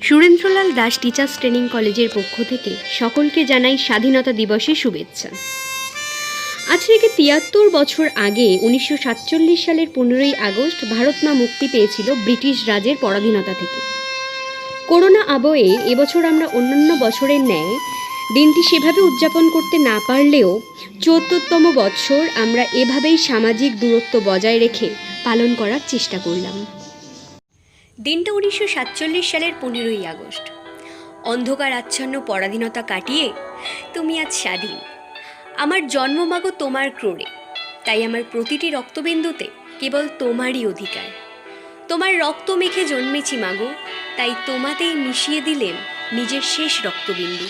সুরেন্দ্রলাল Das teachers training কলেজের পক্ষ থেকে সকলকে জানাই স্বাধীনতা দিবসের শুভেচ্ছা। আজ থেকে ৭৩ বছর আগে ১৯৪৭ সালের ১৫ই আগস্ট ভারত মা মুক্তি পেয়েছিল ব্রিটিশ রাজের পরাধীনতা থেকে। করোনা আবহে এবছর আমরা অন্যান্য বছরের ন্যায় দিনটি সেভাবে উদযাপন করতে না পারলেও ৭৪তম বছর আমরা এভাবেই সামাজিক দূরত্ব বজায় রেখে পালন করার চেষ্টা করলাম। দিনটা ১৯৪৭ সালের ১৫ই আগস্ট। অন্ধকার আচ্ছন্ন পরাধীনতা কাটিয়ে তুমি আজ স্বাধীন। আমার জন্ম মাগো তোমার ক্রোড়ে, তাই আমার প্রতিটি রক্তবিন্দুতে কেবল তোমারই অধিকার। তোমার রক্ত মেখে জন্মেছি মাগো, তাই তোমাতেই মিশিয়ে দিলেন নিজের শেষ রক্তবিন্দু।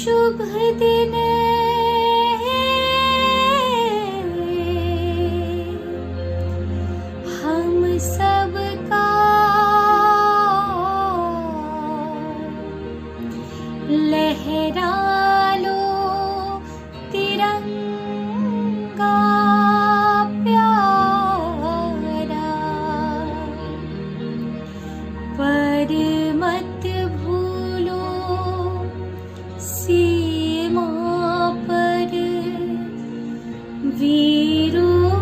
शुभ दिन हम सबका, लहरा लो तिरंगा प्यारा, पर मत भूलो सीमा पर वीरों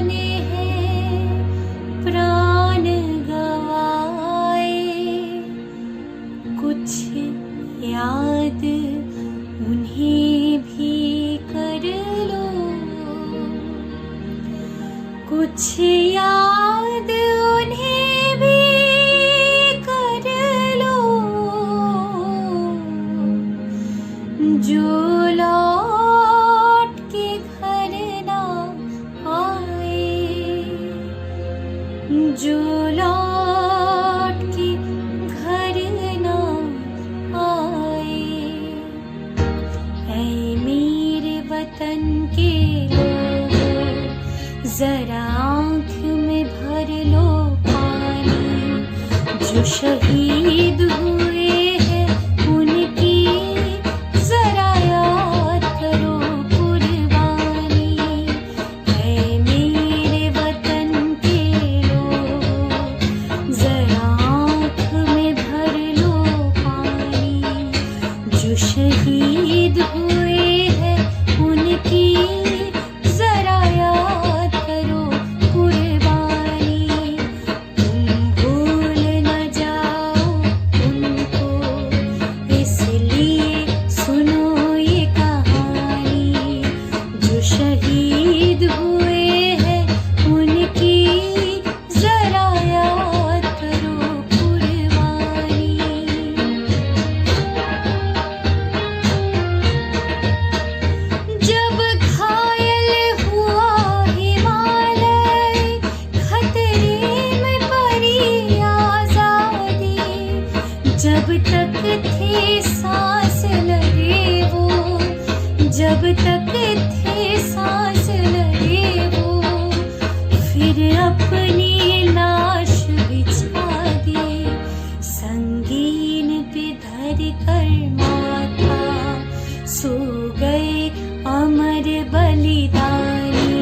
ने है प्राण गवाए। कुछ याद उन्हें भी कर लो, कुछ याद उन्हें भी कर लो, जो लौट के घर ना आए, जो लौट के घर ना आए। ऐ मेरे वतन के लोगों, जरा आँख में भर लो पानी। जो शहीद हुए हैं उनकी जरा याद करो कुर्बानी। है मेरे वतन के लोग, जरा आँख में भर लो पानी। जो शहीद हुए हैं उनकी जरा याद करो कुर्बानी। तुम भूल न जाओ उनको, इसलिए सुनो ये कहानी। जो शहीद हुए हैं उनकी जरा याद करो कुर्बानी। जब घायल हुआ हिमालय, खतरे में पड़ी आजादी। जब तक थे सांस लगे वो, जब तक थे सांस लगे वो, फिर अपनी लाश बिछा दी। संगीन पे धर कर माथा सो गए अमर बलिदानी।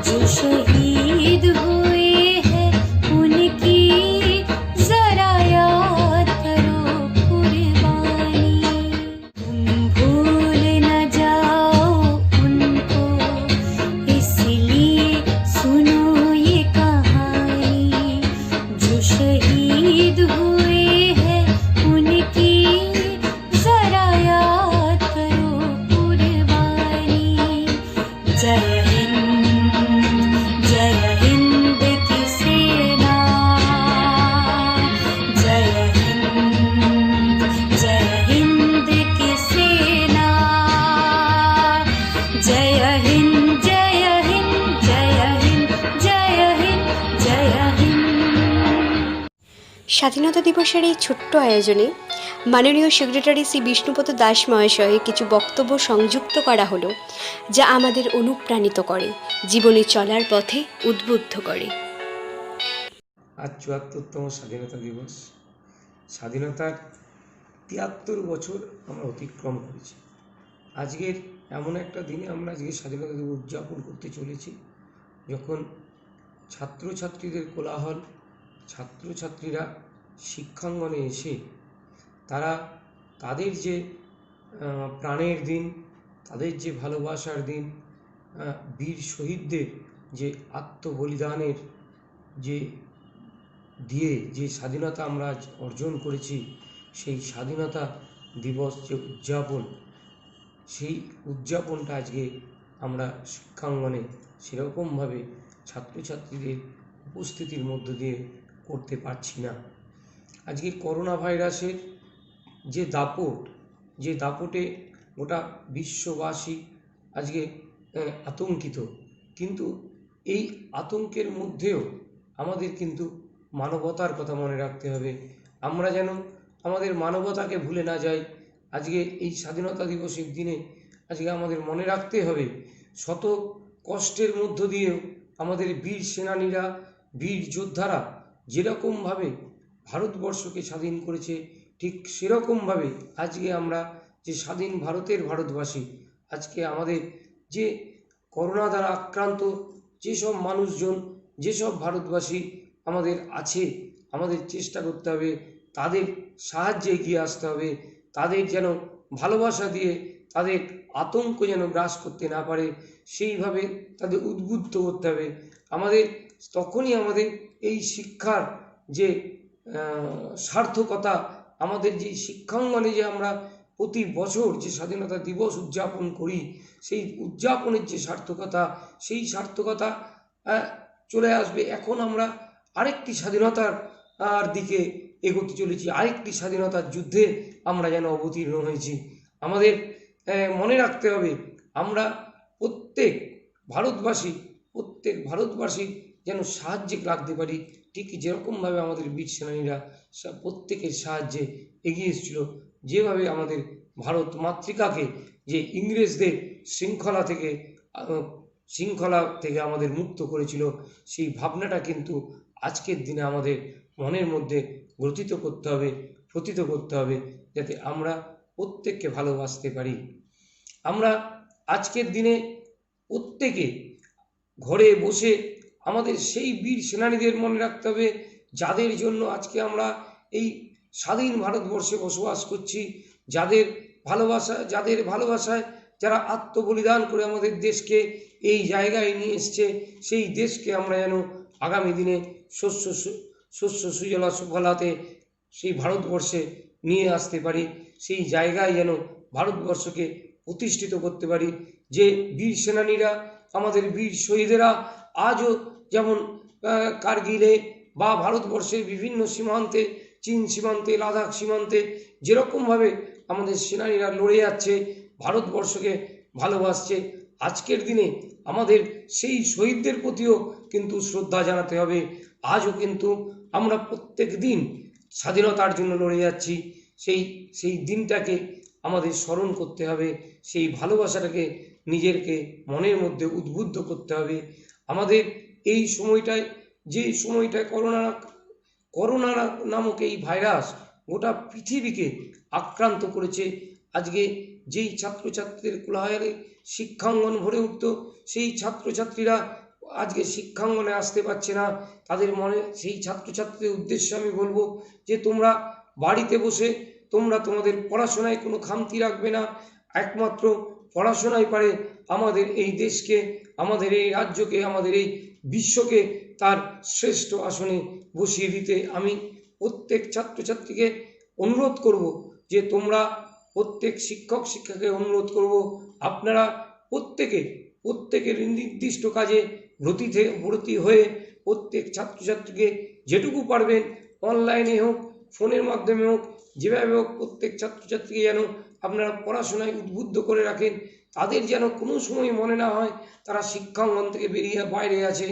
जो शहीद हुए हैं उनकी जरा याद करो कुर्बानी। तुम भूल न जाओ उनको, इसलिए सुनो ये कहानी। जो शहीद हुए हैं उनकी जरा याद करो कुर्बानी। जय हिंद, जय স্বাধীনতা দিবসের এই ছোট্ট আয়োজনে মাননীয় সেক্রেটারি শ্রী বিষ্ণুপদ দাস মহাশয়ের কিছু বক্তব্য সংযুক্ত করা হলো, যা আমাদের অনুপ্রাণিত করে, জীবনে চলার পথে উদ্বুদ্ধ করে। আজ ৭৪তম স্বাধীনতা দিবস। স্বাধীনতার ৭৩ বছর আমরা অতিক্রম করেছি। আজকের এমন একটা দিনে আমরা আজকে স্বাধীনতা দিবস উদযাপন করতে চলেছি, যখন ছাত্রছাত্রীদের কোলাহল, ছাত্রছাত্রীরা শিক্ষাঙ্গনে এসে তারা তাদের যে প্রাণের দিন, তাদের যে ভালোবাসার দিন, বীর শহীদদের যে আত্মবলিদানের যে দিয়ে যে স্বাধীনতা আমরা আজ অর্জন করেছি, সেই স্বাধীনতা দিবস যে উদযাপন, সেই উদযাপনটা আজকে আমরা শিক্ষাঙ্গনে সেরকমভাবে ছাত্রছাত্রীদের উপস্থিতির মধ্য দিয়ে করতে পারছি না। আজকে করোনা ভাইরাসের যে দাপটে গোটা বিশ্ববাসী আজকে আতঙ্কিত, কিন্তু এই আতঙ্কের মধ্যেও আমাদের কিন্তু মানবতার কথা মনে রাখতে হবে। আমরা যেন আমাদের মানবতাকে ভুলে না যাই। আজকে এই স্বাধীনতা দিবসের দিনে আজকে আমাদের মনে রাখতে হবে, শত কষ্টের মধ্য দিয়েও আমাদের বীর সেনানীরা, বীর যোদ্ধারা যেরকমভাবে ভারতবর্ষকে স্বাধীন করেছে, ঠিক সেরকমভাবে আজকে আমরা যে স্বাধীন ভারতের ভারতবাসী, আজকে আমাদের যে করোনা দ্বারা আক্রান্ত যেসব মানুষজন, যেসব ভারতবাসী আমাদের আছে, আমাদের চেষ্টা করতে হবে তাদের সাহায্যে এগিয়ে আসতে হবে, তাদের যেন ভালোবাসা দিয়ে তাদের আতঙ্ক যেন গ্রাস করতে না পারে, সেইভাবে তাদের উদ্বুদ্ধ করতে হবে। আমাদের তখনই আমাদের এই শিক্ষার যে সার্থকতা, আমাদের যে শিক্ষাঙ্গনে যে আমরা প্রতি বছর যে স্বাধীনতা দিবস উদযাপন করি, সেই উদযাপনের যে সার্থকতা, সেই সার্থকতা চলে আসবে। এখন আমরা আরেকটি স্বাধীনতার দিকে এগোতে চলেছি, আরেকটি স্বাধীনতার যুদ্ধে আমরা যেন অবতীর্ণ হয়েছি। আমাদের মনে রাখতে হবে, আমরা প্রত্যেক ভারতবাসী যেন সাহায্যে লাগতে পারি, ঠিক যেরকমভাবে আমাদের বীর সেনানীরা প্রত্যেকের সাহায্যে এগিয়ে এসেছিল, যেভাবে আমাদের ভারত মাতৃকাকে যে ইংরেজদের শৃঙ্খলা থেকে আমাদের মুক্ত করেছিল, সেই ভাবনাটা কিন্তু আজকের দিনে আমাদের মনের মধ্যে প্রতীত করতে হবে, যাতে আমরা প্রত্যেককে ভালোবাসতে পারি। আমরা আজকের দিনে প্রত্যেকে ঘরে বসে আমাদের সেই বীর সেনানীদের মনে রাখতে হবে, যাদের জন্য আজকে আমরা এই স্বাধীন ভারতবর্ষে বসবাস করছি, যাদের ভালোবাসায় যারা আত্মবলিদান করে আমাদের দেশকে এই জায়গায় নিয়ে এসছে, সেই দেশকে আমরা যেন আগামী দিনে শস্য সুজলা সুফলাতে সেই ভারতবর্ষে নিয়ে আসতে পারি, সেই জায়গায় যেন ভারতবর্ষকে প্রতিষ্ঠিত করতে পারি। যে বীর সেনানীরা, আমাদের বীর শহীদেরা আজও যেমন কার্গিলে বা ভারতবর্ষের বিভিন্ন সীমান্তে, চীন সীমান্তে, লাদাখ সীমান্তে যেরকমভাবে আমাদের সেনানীরা লড়ে যাচ্ছে, ভারতবর্ষকে ভালোবাসছে, আজকের দিনে আমাদের সেই শহীদদের প্রতিও কিন্তু শ্রদ্ধা জানাতে হবে। আজও কিন্তু আমরা প্রত্যেক দিন স্বাধীনতার জন্য লড়ে যাচ্ছি, সেই দিনটাকে আমাদের স্মরণ করতে হবে, সেই ভালোবাসাটাকে নিজেরকে মনের মধ্যে উদ্বুদ্ধ করতে হবে। আমাদের এই সময়টায়, যে সময়টায় করোনা নামক এই ভাইরাস গোটা পৃথিবীকে আক্রান্ত করেছে, আজকে যেই ছাত্রছাত্রীদের কোলাহলে শিক্ষাঙ্গন ভরে উঠত, সেই ছাত্রছাত্রীরা আজকে শিক্ষাঙ্গনে আসতে পারছে না। তাদের মনে, সেই ছাত্রছাত্রীদের উদ্দেশ্যে আমি বলবো যে তোমরা বাড়িতে বসে তোমরা তোমাদের পড়াশোনায় কোনো খামতি রাখবে না। একমাত্র পড়াশোনাই পারে আমাদের এই দেশকে, আমাদের এই রাজ্যকে, আমাদের এই বিশ্বকে তার শ্রেষ্ঠ আসনে বসিয়ে দিতে। আমি প্রত্যেক ছাত্রছাত্রীকে অনুরোধ করব যে তোমরা প্রত্যেক শিক্ষাকে অনুরোধ করব, আপনারা প্রত্যেকের নির্দিষ্ট কাজে ব্রতী হয়ে প্রত্যেক ছাত্রছাত্রীকে যেটুকু পারবেন, অনলাইনে হোক, ফোনের মাধ্যমে হোক, যেভাবে হোক, প্রত্যেক ছাত্রছাত্রীকে যেন আপনারা পড়াশোনায় উদ্বুদ্ধ করে রাখেন। তাদের যেন কোনো সময় মনে না হয় তারা শিক্ষাঙ্গন থেকে বাইরে আছে।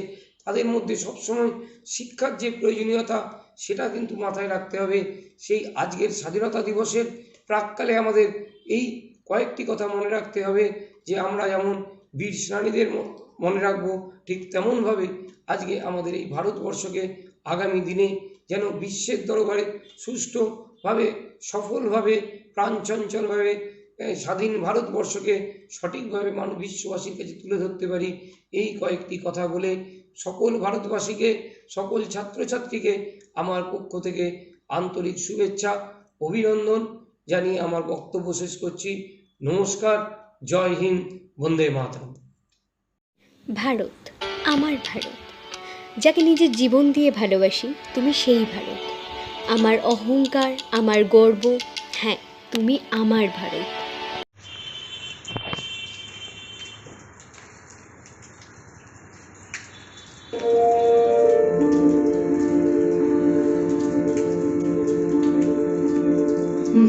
তাদের মধ্যে সবসময় শিক্ষার যে প্রয়োজনীয়তা, সেটা কিন্তু মাথায় রাখতে হবে। সেই আজকের স্বাধীনতা দিবসের প্রাক্কালে আমাদের এই কয়েকটি কথা মনে রাখতে হবে যে আমরা যেমন বীর সেনানীদের মনে রাখবো, ঠিক তেমনভাবে আজকে আমাদের এই ভারতবর্ষকে আগামী দিনে যেন বিশ্বের দরবারে সুষ্ঠুভাবে, সফলভাবে, প্রাণচঞ্চলভাবে স্বাধীন ভারতবর্ষকে সঠিকভাবে বিশ্ববাসীর কাছে তুলে ধরতে পারি। এই কয়েকটি কথা বলে সকল ভারতবাসীকে, সকল ছাত্রছাত্রীকে আমার পক্ষ থেকে আন্তরিক শুভেচ্ছা, অভিনন্দন জানিয়ে আমার বক্তব্য শেষ করছি। নমস্কার, জয় হিন্দ, বন্দে মাতরম। ভারত, আমার ভারত, যাকে নিজের জীবন দিয়ে ভালোবাসি, তুমি সেই ভারত। আমার অহংকার, আমার গর্ব, হ্যাঁ, তুমি আমার ভারত।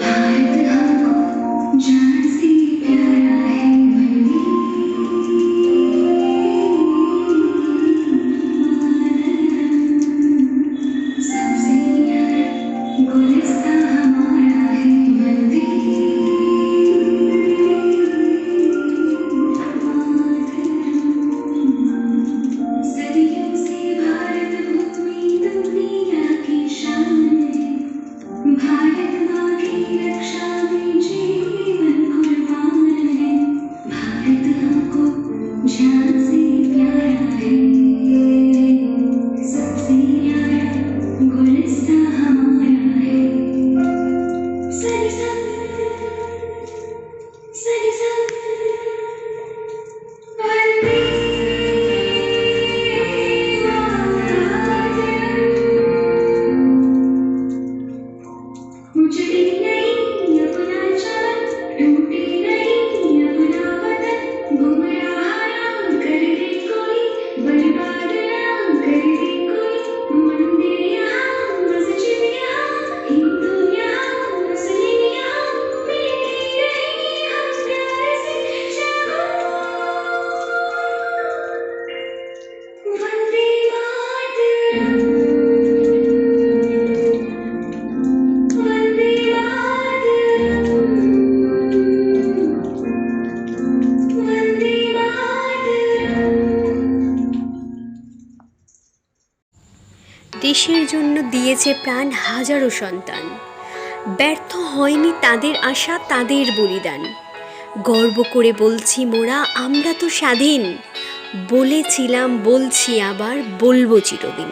भारत हमको जान से प्यारा है सबसे प्यारा गुलिस्तां हमारा है वंदे सदियों से भारत भूमि दुनिया की शान है। भारत माँ की रक्षा में जीवन कुर्बान है। भारत हमको जान से प्यारा है, सबसे प्यारा गुलिस्तां हमारा है। सरी सब वंदे उजड़ी नहीं अपना चाँद, टूटे नहीं अपना वतन, गुमराह ना कर दे कोई, बर्बाद ना कर दे कोई। मंदिर यहाँ, मस्जिद यहाँ, हिंदू यहाँ, मुस्लिम यहाँ, मिलते रहेंगे हम प्यार से जागो। वंदे मातरम, वंदे मातरम, वंदे मातरम। দেশের জন্য দিয়েছে প্রাণ হাজারো সন্তান, ব্যর্থ হয়নি তাদের আশা, তাদের বলিদান। গর্ব করে বলছি মোরা, আমরা তো স্বাধীন, বলেছিলাম, বলছি আবার, বলবো চিরদিন।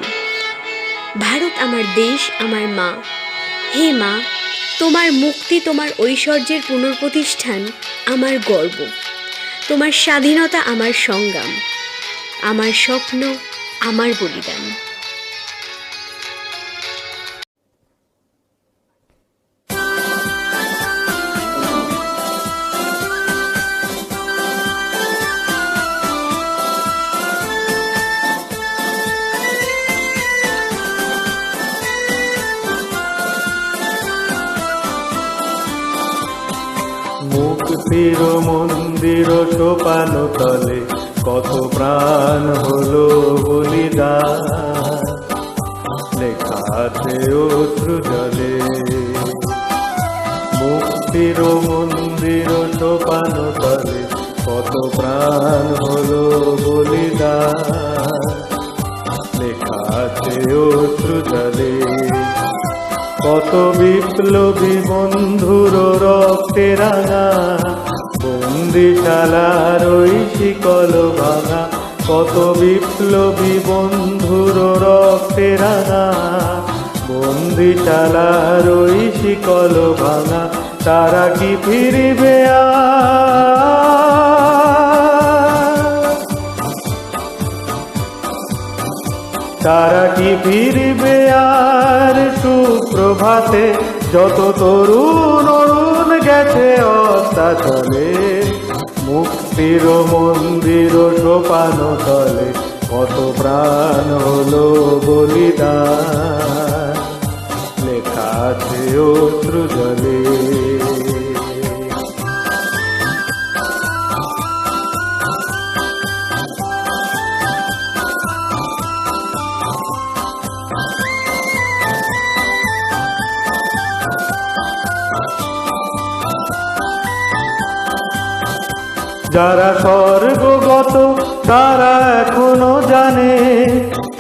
ভারত আমার দেশ, আমার মা। হে মা, তোমার মুক্তি, তোমার ঐশ্বর্যের পুনঃপ্রতিষ্ঠান আমার গর্ব। তোমার স্বাধীনতা আমার সংগ্রাম, আমার স্বপ্ন, আমার বলিদান। মুক্তির মন্দির সোপান তলে কত প্রাণ হলো বলিদান, লেখা আছে অশ্রু জলে। মুক্তির মন্দির সোপান তলে কত প্রাণ হলো বলিদান, লেখা আছে অশ্রু জলে। কত বিপ্লবী বন্ধুর রক্তে রাঙা, বন্দিশালার ওই শিকল ভাঙা। কত বিপ্লবী বন্ধুর রক্তে রাঙা, বন্দিশালার ওই শিকল ভাঙা। তারা কি ফিরবে তারা কি ফিরবে আর সুপ্রভাতে, যত তরুণ অরুণ গেছে অস্তাচলে। মুক্তির মন্দির সোপান তলে কত প্রাণ হলো বলিদান, লেখা আছে অশ্রু জলে। যারা স্বর্গগত তারা এখনো জানে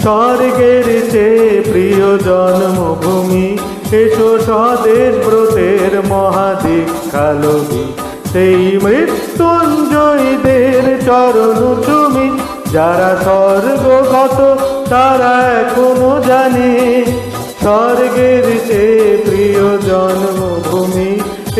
স্বর্গের চেয়ে প্রিয় জন্মভূমি। এসো স্বদেশ ব্রতের মহাদীক্ষালবি, সেই মৃত্যুঞ্জয়ীদের চরণ চুমি। যারা স্বর্গগত তারা এখনো জানে স্বর্গের চেয়ে প্রিয় জন্মভূমি।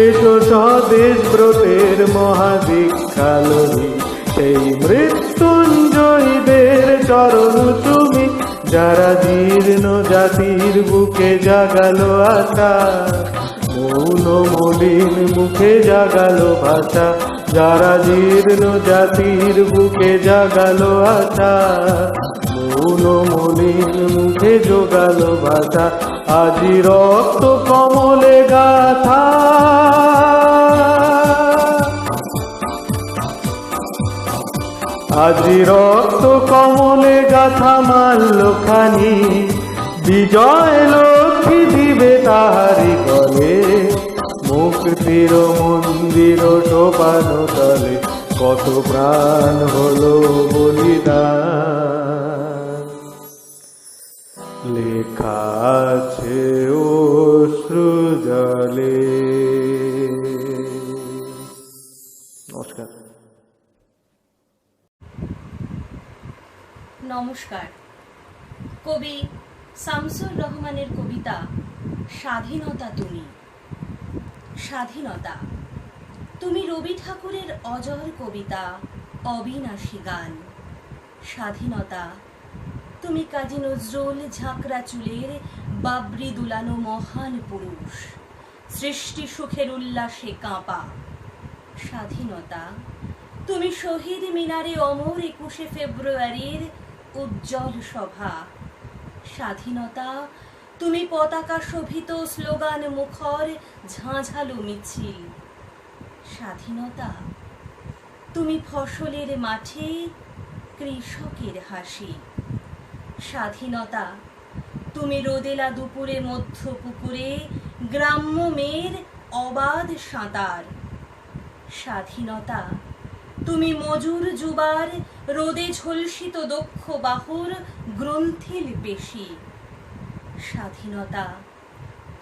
এসো স্বদেশ ব্রতের মহাদীক্ষালবি, সেই মৃত্যুঞ্জয়ীদের চরণ চুমি। যারা জীর্ণ জাতির বুকে জাগালো আশা, মৌন মলিন মুখে জাগালো ভাষা। যারা জীর্ণ জাতির বুকে জাগালো আশা, মৌন মলিন মুখে জোগালো ভাষা। আজি রক্ত কমলে গাথা, আজি রক্ত কমলে গাথা মাল্যখানি। বিজয় লক্ষ্মী দিবে তাহারি গলে, মুক্তির মন্দির সোপান তলে কত প্রাণ হলো বলিদান। লেখা আছে অশ্রু জলে। নমস্কার। নমস্কার। কবি শামসুর রহমানের কবিতা স্বাধীনতা তুমি। স্বাধীনতা তুমি রবি ঠাকুরের অজর কবিতা, অবিনাশী গান। স্বাধীনতা তুমি কাজী নজরুল ঝাঁকড়া চুলের বাবরি দুলানো মহান পুরুষ, সৃষ্টি সুখের উল্লাসে কাঁপা। স্বাধীনতা তুমি শহীদ মিনারে অমর 21শে ফেব্রুয়ারির উজ্জ্বল সভা। স্বাধীনতা তুমি পতাকা শোভিত স্লোগান মুখর ঝাঁঝালো মিছিল। স্বাধীনতা তুমি ফসলের মাঠে কৃষকের হাসি। স্বাধীনতা তুমি রোদেলা দুপুরে মধ্য পুকুরে গ্রাম্য মেয়ের অবাধ সাঁতার। স্বাধীনতা তুমি মজুর যুবার রোদে ঝলসিত দক্ষ বাহুর গ্রন্থিল পেশি। স্বাধীনতা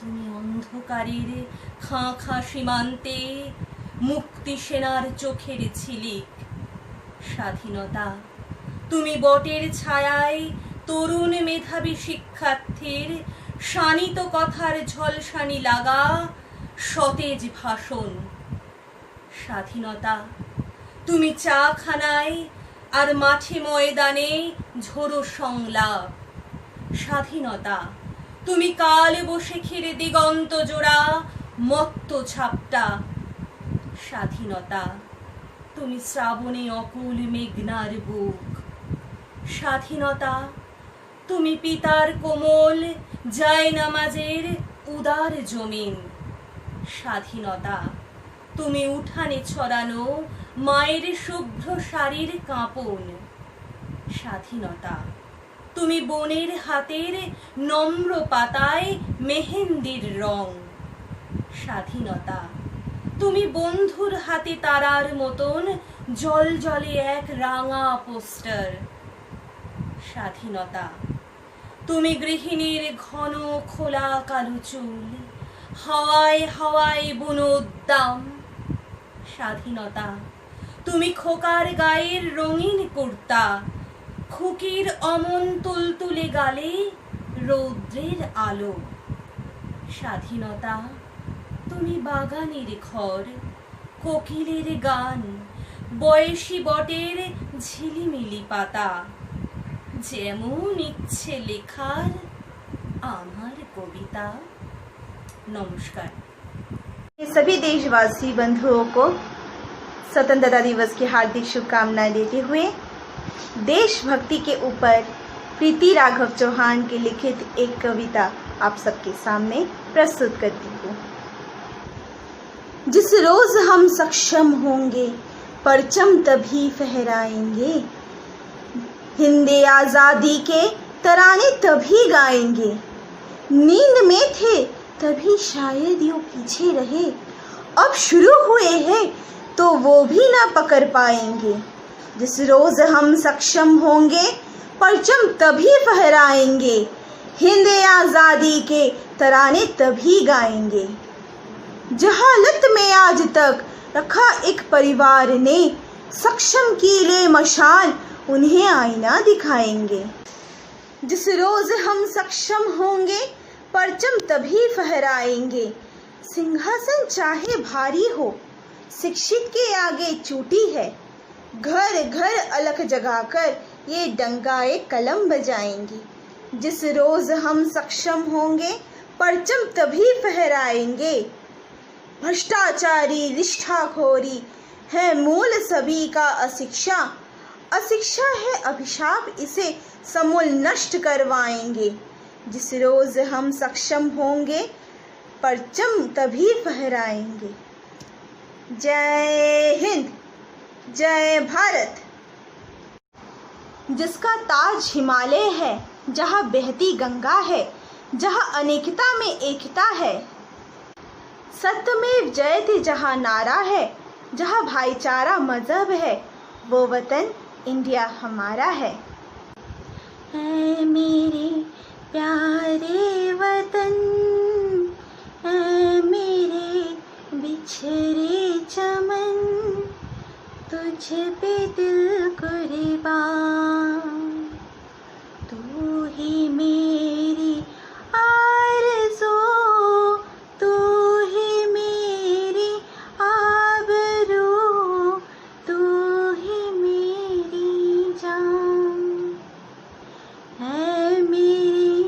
তুমি অন্ধকারের খাঁ খাঁ সীমান্তে মুক্তি সেনার চোখের ঝিলিক। স্বাধীনতা তুমি বটের ছায়ায় তরুণ মেধাবী শিক্ষার্থীর শানিত কথার ঝলসানি লাগা সতেজ ভাষণ। স্বাধীনতা তুমি চাখানায় আর মাঠে ময়দানে ঝোড়ো সংলাপ। স্বাধীনতা তুমি কাল বৈশাখীর দিগন্ত জোড়া মত্ত ঝাপটা। স্বাধীনতা তুমি শ্রাবণে অকুল মেঘনার বুক। স্বাধীনতা তুমি পিতার কোমল জায়নামাজের উদার জমিন। স্বাধীনতা তুমি উঠানে ছড়ানো মায়ের শুভ্র শাড়ির কাঁপন। স্বাধীনতা তুমি বনের হাতের নম্র পাতায় মেহেন্দির রং। স্বাধীনতা তুমি বন্ধুর হাতে তারার মতন জল জলে এক রাঙা পোস্টার। স্বাধীনতা তুমি গৃহিণীর ঘন খোলা কালো চুল, হাওয়ায় হাওয়ায় বুনো উদ্দাম। স্বাধীনতা তুমি খোকার গায়ের রঙিন কুর্তা, খুকির অমন তুলতুলে গালে রৌদ্রের আলো। স্বাধীনতা তুমি বাগানের ঘর, কোকিলের গান, বয়সী বটের ঝিলিমিলি পাতা। যেমন ইচ্ছে লেখার আমার কবিতা। नमस्कार। सभी देशवासी बंधुओं को स्वतंत्रता दिवस की हार्दिक शुभकामनाएं देते हुए देशभक्ति के ऊपर प्रीति राघव चौहान की लिखित एक कविता आप सबके सामने प्रस्तुत करती हूँ। जिस रोज हम सक्षम होंगे परचम तभी फहराएंगे, हिंदे आज़ादी के तराने तभी गाएंगे। नींद में थे तभी शायद यूं पीछे रहे, अब शुरू हुए हैं तो वो भी ना पकड़ पाएंगे। जिस रोज हम सक्षम होंगे परचम तभी फहराएंगे, हिंद आज़ादी के तराने तभी गाएंगे। जहालत में आज तक रखा एक परिवार ने, सक्षम की ले मशाल उन्हें आईना दिखाएंगे। जिस रोज हम सक्षम होंगे परचम तभी फहराएंगे, सिंहासन चाहे भारी हो शिक्षित के आगे चूटी है, घर घर अलख जगाकर ये डंकाए कलम बजाएंगे। जिस रोज हम सक्षम होंगे परचम तभी फहराएंगे। भ्रष्टाचारी निष्ठाखोरी है मूल सभी का अशिक्षा, अशिक्षा है अभिशाप इसे समूल नष्ट करवाएंगे। जिस रोज हम सक्षम होंगे परचम तभी फहराएंगे। जय हिंद, जय भारत। जिसका ताज हिमालय है, जहाँ बहती गंगा है, जहाँ अनेकता में एकता है, सत्यमेव जयते जहाँ नारा है, जहाँ भाईचारा मजहब है, वो वतन इंडिया हमारा है। ऐ मेरे प्यारे वतन, ऐ मेरे बिछड़े चमन, तुझ पे दिल कुर्बान, तू ही मेरी आरज़ू, तू ही मेरी आबरू, तू ही मेरी जान। है मेरे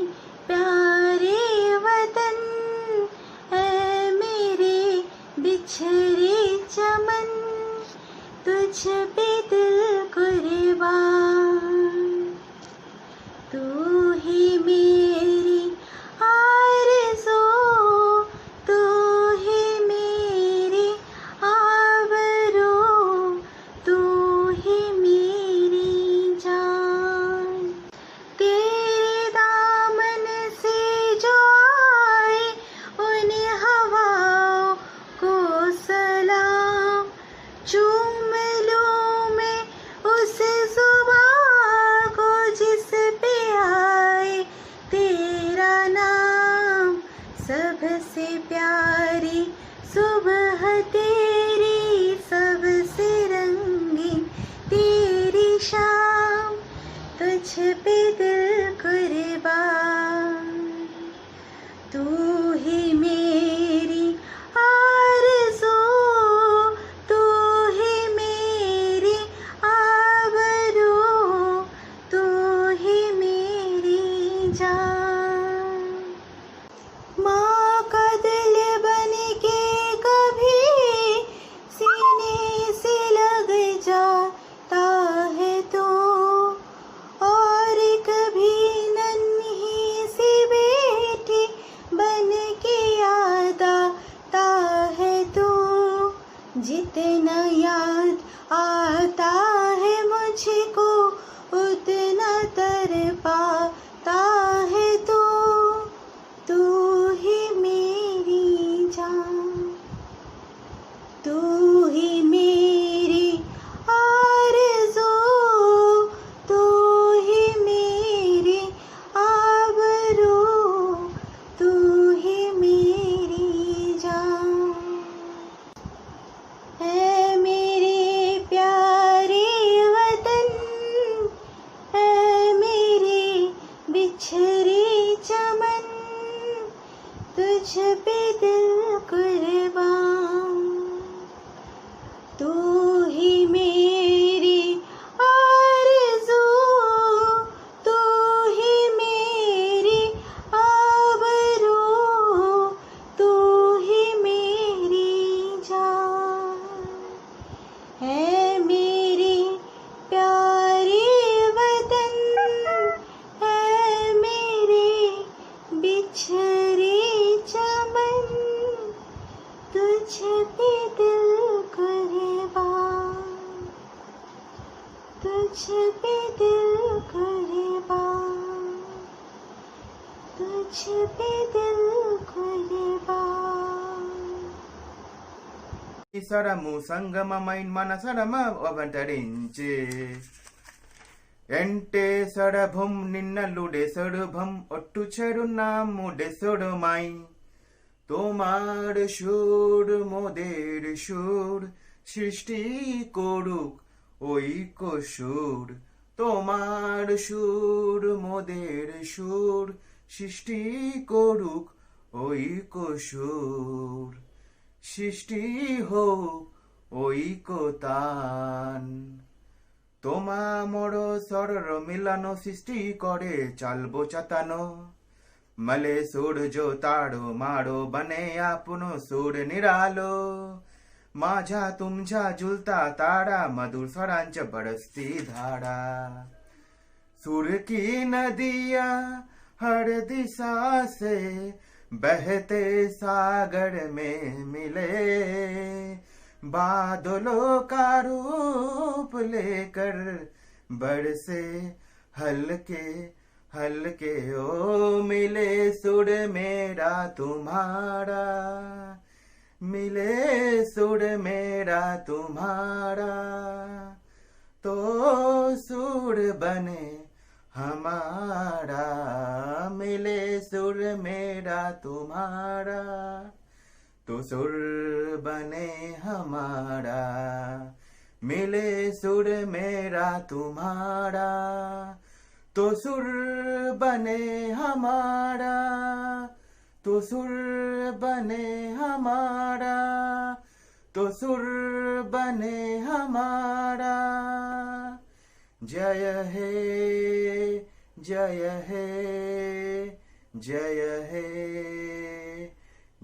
प्यारे वतन, है मेरे बिछड़े चमन, तुझ पे दिल कुर्बान, तू ही मेरी आरज़ू, तू ही मेरी आबरू, तू ही मेरी जान। तेरे दामन से जो आए उन हवाओं को सलाम, चूम लूं मैं उस ज़ुबां को जिस पे आए तेरा नाम। सबसे प्यारी सुबह तेरी, सबसे रंगीन तेरी शाम, तुझ पे दिल कुर्बान, तू ही मेरी आरज़ू, तू ही मेरी आबरू, तू ही मेरी जान। माँ का दिल बन के कभी सीने से लग जाता है तो, और कभी नन्ही सी बेटी बन के याद आता है तो। जितना याद आता है मुझको उतना तड़पाता है तो, तू ही मेरी जान, तू ही मेरी आरज़ू, तू ही मेरी आबरू, तू ही मेरी जान। है मेरे प्यारे वतन, है मेरे बिछड़े चमन, तुझ पे दिल कुर्बान, तू ही मेरी आरज़ू, तू ही मेरी आबरू, तू ही मेरी जान। है मेरे प्यारे वतन, है मेरे बिछड़े चमन, तुझ पे दिल कुर्बान, तुझ पे दिल कुर्बान, तुझ पे दिल कुर्बान। సరము సంగమమైన మనసరమ అవంతరించి ఎంటే సడభం నిన్నలుడే సడుభం ఒట్టు చెడు నాముడే సొడుమై তোমার সুর মোদের সুর সৃষ্টি করুক ঐক্য সুর তোমার সুর মোদের সুর সৃষ্টি করুক ঐক্য সুর সৃষ্টি হোক ঐক্যতান তোমা মর সরর মিলানো সৃষ্টি করে চালবো চাতানো मले सूरज ताड़ो माड़ो बने आपनो सूर निरालो माझा तुमझा झुलता तारा मधुर स्वरांच बरसती धारा सुर की नदिया हर दिशा से बहते सागर में मिले बादलों का रूप लेकर बरसे हल्के हल्के ओ मिले सुर मेरा तुम्हारा मिले सुर मेरा तुम्हारा तो सुर बने हमारा मिले सुर मेरा तुम्हारा तो सुर बने हमारा मिले सुर मेरा तुम्हारा तो सुर बने हमारा तो सुर बने हमारा तो सुर बने हमारा जय हे जय हे जय हे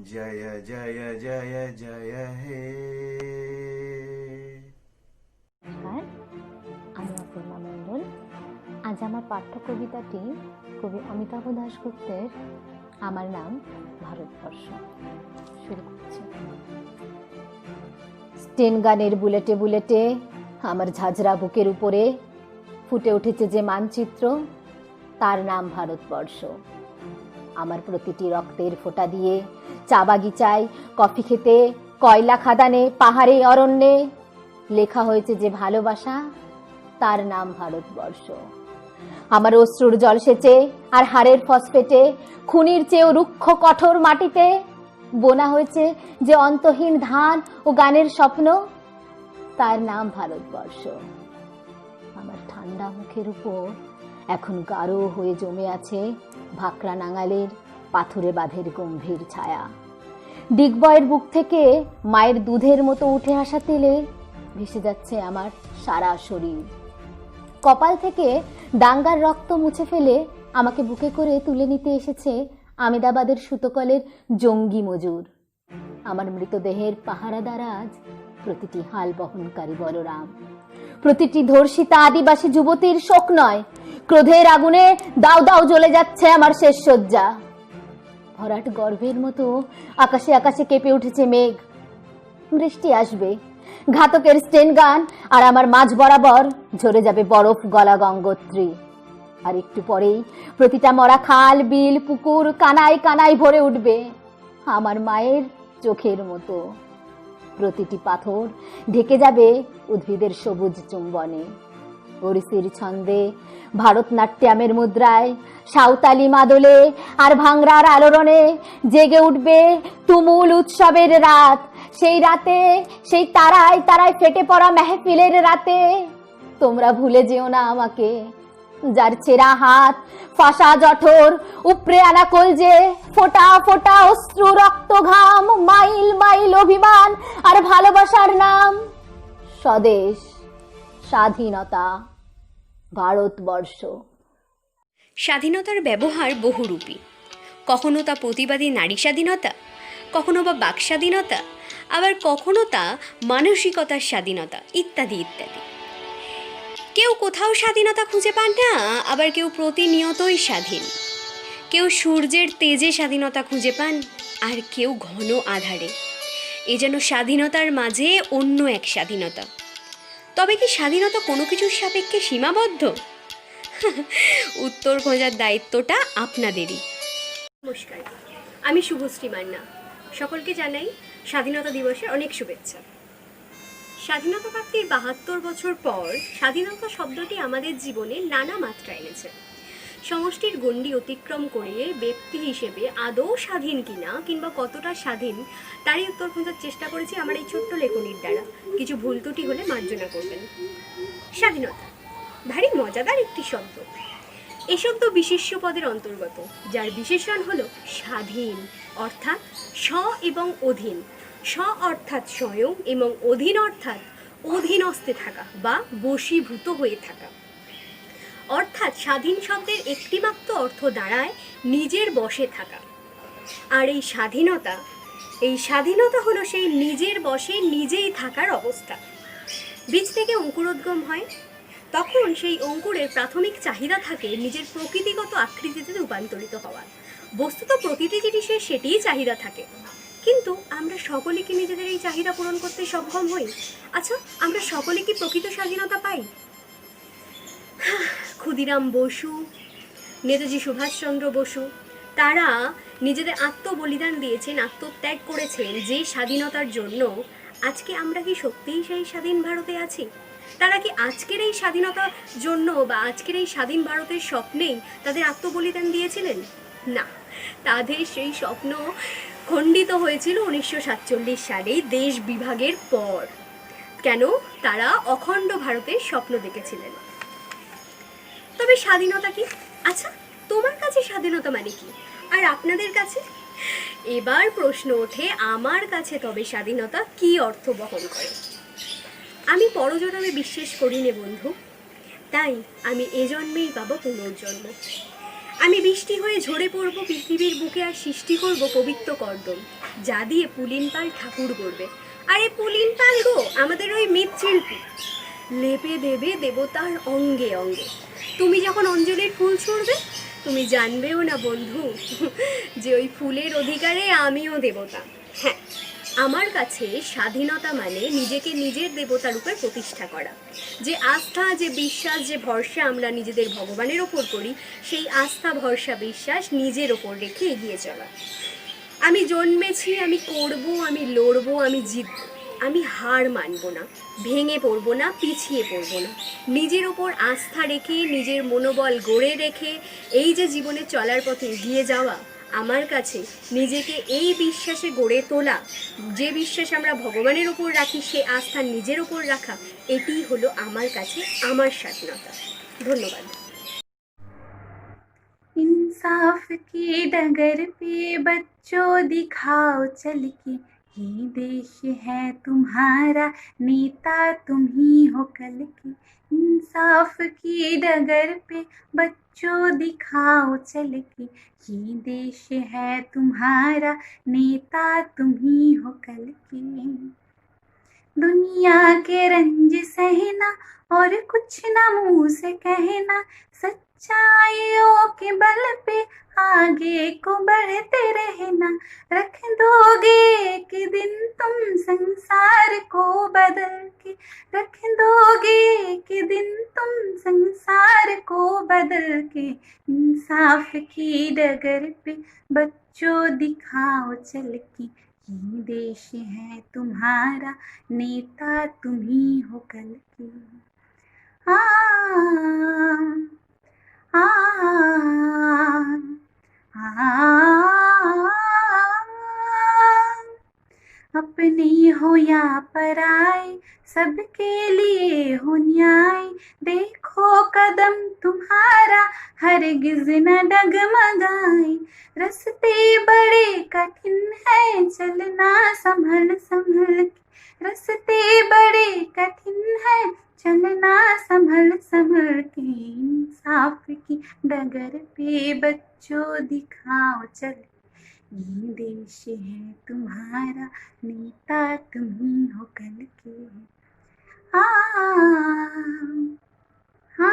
जय जय जय जय हे নমস্কার, আমি অপূর্ণা মণ্ডল। আজ আমার পাঠ্য কবিতাটি কবি অমিতাভ দাশগুপ্তের আমার নাম ভারতবর্ষ। শুরু করছি। স্টেন গানের বুলেটে বুলেটে আমার ঝাঁঝরা বুকের উপরে ফুটে উঠেছে যে মানচিত্র, তার নাম ভারতবর্ষ। আমার প্রতিটি রক্তের ফোঁটা দিয়ে চা বাগিচায়, কফি খেতে, কয়লা খাদানে, পাহাড়ে, অরণ্যে লেখা হয়েছে যে ভালোবাসা, তার নাম ভারতবর্ষ। আমার অশ্রুর জলসেচে আর হাড়ের ফসফেটে, খুনির চেয়েও রুক্ষ কঠোর মাটিতে বোনা হয়েছে যে অন্তহীন ধান ও গানের স্বপ্ন, তার নাম ভারতবর্ষ। আমার ঠান্ডা মুখের উপর এখন গাঢ় হয়ে জমে আছে ভাকরা নাঙালের পাথুরে বাঁধের গম্ভীর ছায়া। ডিগবয়ের বুক থেকে মায়ের দুধের মতো উঠে আসা তেলে ভেসে যাচ্ছে আমার সারা শরীর। কপাল থেকে দাঙ্গার রক্ত মুছে ফেলে আমাকে বুকে করে তুলে নিতে এসেছে আমেদাবাদের সুতোকলের জঙ্গি মজুর। আমার মৃতদেহের পাহারাদার আজ প্রতিটি হাল বহনকারী বলরাম, প্রতিটি ধর্ষিতা আদিবাসী যুবতীর শোক নয়, ক্রোধের আগুনে দাউ দাউ জ্বলে যাচ্ছে আমার শেষ শয্যা। ভরাট গর্ভের মতো আকাশে আকাশে কেঁপে উঠেছে মেঘ। বৃষ্টি আসবে, ঘাতকের স্টেন গান আর আমার মাঝ বরাবর ঝরে যাবে বরফ গলা গঙ্গোত্রী। আর একটু পরেই প্রতিটা মরা খাল, বিল, পুকুর কানায় কানায় ভরে উঠবে আমার মায়ের চোখের মতো। প্রতিটি পাথর ঢেকে যাবে উদ্ভিদের সবুজ চুম্বনে। ওড়িশির ছন্দে, ভারতনাট্যমের মুদ্রায়, সাঁওতালি মাদলে আর ভাংরার আলোড়নে জেগে উঠবে তুমুল উৎসবের রাত। সেই রাতে, সেই তারায় তারায় ফেটে পড়া মেহফিলের রাতে তোমরা ভুলে যেও না আমাকে, যার ছেঁড়া হাত, ফাঁসা জঠর, উপড়ে আনা কলজে, ফোঁটা ফোঁটা অশ্রু, রক্ত, ঘাম, মাইল মাইল অভিমান আর ভালোবাসার নাম স্বদেশ, স্বাধীনতা, ভারতবর্ষ। স্বাধীনতার ব্যবহার বহুরূপী। কখনো তা প্রতিবাদী নারী স্বাধীনতা, কখনো বা বাক স্বাধীনতা, আবার কখনো তা মানসিকতার স্বাধীনতা, ইত্যাদি ইত্যাদি। কেউ কোথাও স্বাধীনতা খুঁজে পান না, আবার কেউ প্রতিনিয়তই স্বাধীন। কেউ সূর্যের তেজে স্বাধীনতা খুঁজে পান, আর কেউ ঘন আধারে। এ যেন স্বাধীনতার মাঝে অন্য এক স্বাধীনতা। তবে কি স্বাধীনতা কোনো কিছুর সাপেক্ষে সীমাবদ্ধ? উত্তর খোঁজার দায়িত্বটা আপনাদেরই। নমস্কার, আমি শুভশ্রী মান্না। সকলকে জানাই স্বাধীনতা দিবসের অনেক শুভেচ্ছা। স্বাধীনতা প্রাপ্তির ৭২ বছর পর স্বাধীনতা শব্দটি আমাদের জীবনে নানা মাত্রা এনেছে। সমষ্টির গণ্ডি অতিক্রম করে ব্যক্তি হিসেবে আদৌ স্বাধীন কিনা কিংবা কতটা স্বাধীন তারই উত্তর খোঁজার চেষ্টা করেছি আমার এই ছোট্ট লেখনির দ্বারা। কিছু ভুল ত্রুটি হলে মার্জনা করবেন। স্বাধীনতা ভারী মজাদার একটি শব্দ। এই শব্দ বিশেষ্য পদের অন্তর্গত, যার বিশেষণ হলো স্বাধীন, অর্থাৎ স্ব এবং অধীন। স্ব অর্থাৎ স্বয়ং এবং অধীন অর্থাৎ অধীনস্থে থাকা বা বশীভূত হয়ে থাকা। অর্থাৎ স্বাধীন শব্দের একটিমাত্র অর্থ দাঁড়ায় নিজের বশে থাকা। আর এই স্বাধীনতা হলো সেই নিজের বশে নিজেই থাকার অবস্থা। বীজ থেকে অঙ্কুরোদ্গম হয়, তখন সেই অঙ্কুরের প্রাথমিক চাহিদা থাকে নিজের প্রকৃতিগত আকৃতিতে রূপান্তরিত হওয়ার। বস্তুত প্রতিটি জিনিসের সেটিই চাহিদা থাকে, কিন্তু আমরা সকলে কি নিজেদের এই চাহিদা পূরণ করতে সক্ষম হই? আচ্ছা, আমরা সকলে কি প্রকৃত স্বাধীনতা পাই? ক্ষুদিরাম বসু, নেতাজি সুভাষচন্দ্র বসু, তারা নিজেদের আত্মবলিদান দিয়েছেন, আত্মত্যাগ করেছেন যে স্বাধীনতার জন্য। আজকে আমরা কি সত্যিই সেই স্বাধীন ভারতে আছি? তারা কি আজকের এই স্বাধীনতার জন্য বা আজকের এই স্বাধীন ভারতের স্বপ্নেই তাদের আত্মবলিদান দিয়েছিলেন? না, তাদের সেই স্বপ্ন খণ্ডিত হয়েছিল 1947 সালে দেশ বিভাগের পর। কেন? তারা অখণ্ড ভারতের স্বপ্ন দেখেছিলেন। তবে স্বাধীনতা কি? আচ্ছা, তোমার কাছে স্বাধীনতা মানে কি, আর আপনাদের কাছে? এবার প্রশ্ন ওঠে, আমার কাছে তবে স্বাধীনতা কি অর্থ বহন করে? আমি পরজন্মে বিশ্বাস করি নে বন্ধু, তাই আমি এ জন্মেই পাবো পুনর্জন্ম। আমি বৃষ্টি হয়ে ঝরে পড়বো পৃথিবীর বুকে আর সৃষ্টি করব পবিত্র কর্দম, যা দিয়ে পুলিন পাল ঠাকুর গড়বে। আরে পুলিন পাল গো, আমাদের ওই মৃৎশিল্পী, লেপে দেবে দেবতার অঙ্গে অঙ্গে। তুমি যখন অঞ্জলির ফুল ছুঁড়বে, তুমি জানবেও না বন্ধু যে ওই ফুলের অধিকারে আমিও দেবতা। হ্যাঁ, আমার কাছে স্বাধীনতা মানে নিজেকে নিজের দেবতা রূপে প্রতিষ্ঠা করা। যে আস্থা, যে বিশ্বাস, যে ভরসা আমরা নিজেদের ভগবানের ওপর করি, সেই আস্থা, ভরসা, বিশ্বাস নিজের ওপর রেখে এগিয়ে চলা। আমি জন্মেছি, আমি করব, আমি লড়বো, আমি জিতব। আমি হার মানব না, ভেঙে পড়বো না, পিছিয়ে পড়বো না। নিজের ওপর আস্থা রেখে, নিজের মনোবল গড়ে রেখে এই যে জীবনে চলার পথে এগিয়ে যাওয়া, আমার কাছে নিজেকে এই বিশ্বাসে গড়ে তোলা, যে বিশ্বাস আমরা ভগবানের ওপর রাখি, সে আস্থা নিজের ওপর রাখা, এটিই হলো আমার কাছে আমার স্বাধীনতা। ধন্যবাদ। इंसाफ की डगर पे बच्चों दिखाओ चल के, ये देश है तुम्हारा, नेता तुम ही हो कल के। इंसाफ की डगर पे बच्चों दिखाओ चल के, ये देश है तुम्हारा, नेता तुम ही हो कल के। दुनिया के रंज सहना और कुछ ना मुंह से कहना, सच्चाइयों के बल पे आगे को बढ़ते रहना। रख दोगे एक दिन तुम संसार को बदल के, रख दोगे एक दिन तुम संसार को बदल के। इंसाफ की डगर पे बच्चों दिखाओ चल के, ये देश है तुम्हारा, नेता तुम ही हो कल के। आ, आ, आ, अपने हो या पराए, सबके लिए हो न्याय। देखो कदम तुम्हारा हरगिज न डगमगाए, रस्ते बड़े कठिन है चलना संभल संभल के। रस्ते बड़े कठिन है चलना संभल संभल के। इंसाफ की डगर पे बच्चों दिखाओ चल, ये देश है तुम्हारा, नेता तुम ही हो कल के। आ, आ,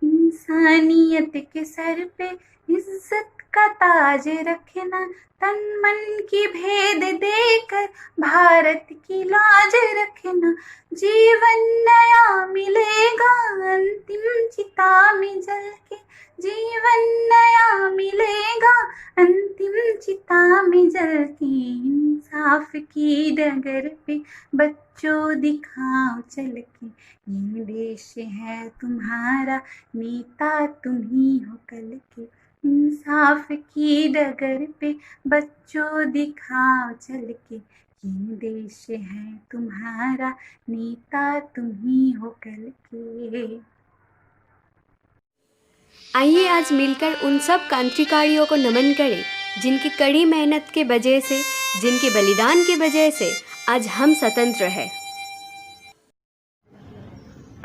इंसानियत के सर पे इज्जत का ताज रखना, तन मन की भेद देकर भारत की लाज रखना। जीवन नया मिलेगा अंतिम चिता में जल के, जीवन नया मिलेगा अंतिम चिता में जलती इंसाफ की डगर पे बच्चों दिखाओ चल के, ये देश है तुम्हारा नेता तुम ही हो कल के। इंसाफ की डगर पे बच्चों दिखाओ चल के, ये देश है तुम्हारा नेता तुम ही हो कल के। आइए आज मिलकर उन सब क्रांतिकारियों को नमन करें जिनकी कड़ी मेहनत के वजह से, जिनके बलिदान की वजह से आज हम स्वतंत्र हैं।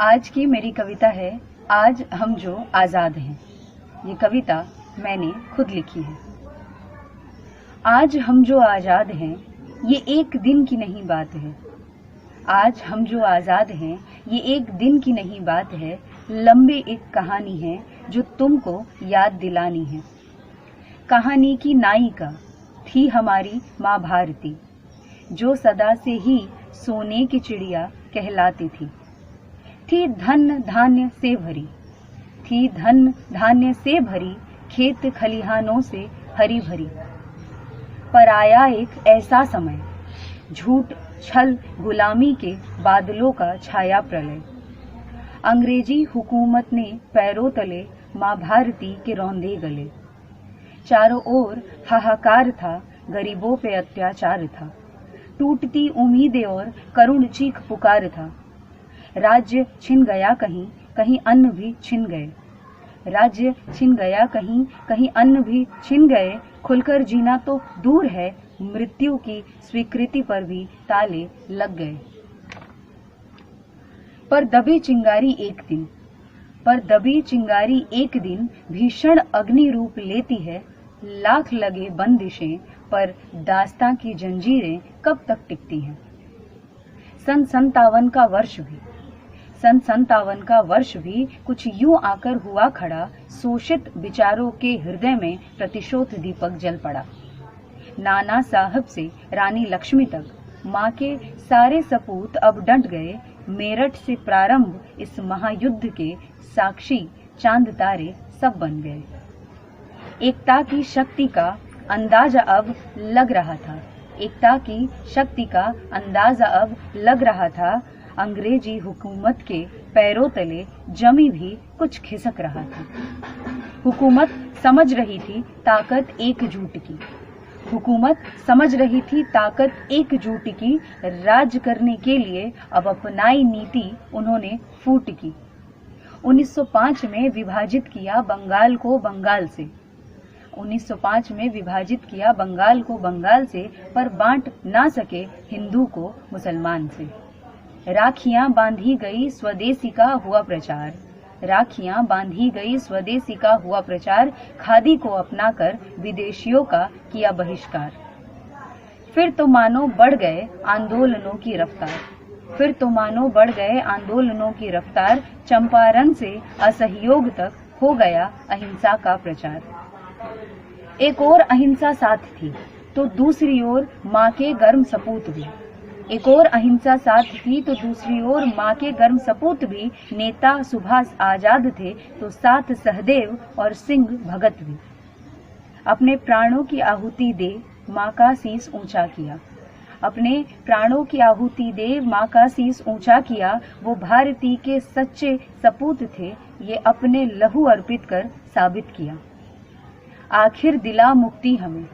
आज की मेरी कविता है आज हम जो आज़ाद हैं। ये कविता मैंने खुद लिखी है। आज हम जो आज़ाद हैं ये एक दिन की नहीं बात है। आज हम जो आज़ाद हैं ये एक दिन की नहीं बात है, लंबी एक कहानी है जो तुमको याद दिलानी है। कहानी की नायिका थी हमारी माँ भारती, जो सदा से ही सोने की चिड़िया कहलाती थी। थी धन धान्य से भरी, थी धन धान्य से भरी, खेत खलिहानों से हरी भरी। पर आया एक ऐसा समय, झूठ छल गुलामी के बादलों का छाया प्रलय। अंग्रेजी हुकूमत ने पैरों तले माँ भारती के रौंदे गले। चारों ओर हाहाकार था, गरीबों पे अत्याचार था, टूटती उम्मीदें और करुण चीख पुकार था। राज्य छिन गया कहीं, कहीं अन्न भी छिन गए। राज्य छिन गया कहीं, कहीं अन्न भी छिन गए। खुलकर जीना तो दूर है, मृत्यु की स्वीकृति पर भी ताले लग गए। पर दबी चिंगारी एक दिन, पर दबी चिंगारी एक दिन भीषण अग्नि रूप लेती है। लाख लगे बंदिशें, पर दास्तां की जंजीरें कब तक टिकती हैं। सन 57 का वर्ष भी, सन 57 का वर्ष भी कुछ यूं आकर हुआ खड़ा। शोषित विचारों के हृदय में प्रतिशोध दीपक जल पड़ा। नाना साहब से रानी लक्ष्मी तक माँ के सारे सपूत अब डट गए। मेरठ से प्रारंभ इस महायुद्ध के साक्षी चांद तारे सब बन गए। एकता की शक्ति का अंदाजा अब लग रहा था, एकता की शक्ति का अंदाजा अब लग रहा था। अंग्रेजी हुकूमत के पैरों तले जमी भी कुछ खिसक रहा था। हुकूमत समझ रही थी ताकत एकजुट की, हुकूमत समझ रही थी ताकत एकजुट की। राज करने के लिए अब अपनाई नीति उन्होंने फूट की। 1905 में विभाजित किया बंगाल को बंगाल से, 1905 में विभाजित किया बंगाल को बंगाल से, पर बांट ना सके हिंदू को मुसलमान से। राखियां बांधी गई स्वदेशी का हुआ प्रचार, राखियां बांधी गई स्वदेशी का हुआ प्रचार। खादी को अपनाकर विदेशियों का किया बहिष्कार। फिर तो मानो बढ़ गए आंदोलनों की रफ्तार, फिर तो मानो बढ़ गए आंदोलनों की रफ्तार। चंपारण से असहयोग तक हो गया अहिंसा का प्रचार। एक और अहिंसा साथ थी तो दूसरी ओर माँ के गर्म सपूत भी, एक और अहिंसा साथ थी तो दूसरी ओर माँ के गर्म सपूत भी। नेता सुभाष आजाद थे तो साथ सहदेव और सिंह भगत भी। अपने प्राणों की आहुति दे माँ का शीश ऊंचा किया, अपने प्राणों की आहुति दे माँ का शीश ऊंचा किया। वो भारती के सच्चे सपूत थे, ये अपने लहू अर्पित कर साबित किया। आखिर दिला मुक्ति हमें,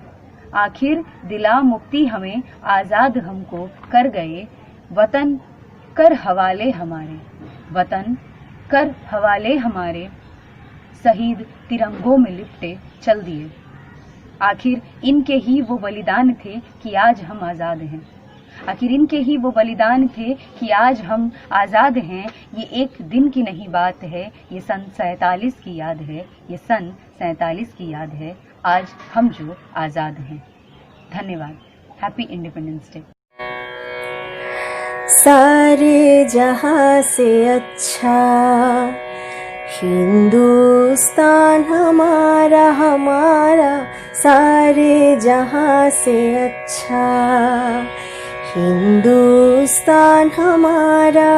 आखिर दिला मुक्ति हमें, आजाद हमको कर गए। वतन कर हवाले हमारे, वतन कर हवाले हमारे। शहीद तिरंगों में लिपटे चल दिए। आखिर इनके ही वो बलिदान थे कि आज हम आजाद हैं, आखिर इनके ही वो बलिदान थे कि आज हम आजाद हैं। ये एक दिन की नहीं बात है, ये सन 47 की याद है, ये सन 47 की याद है। आज हम जो आजाद हैं। धन्यवाद। Happy independence day. सारे जहां से अच्छा हिंदुस्तान हमारा, हमारा सारे जहां से अच्छा हिंदुस्तान हमारा।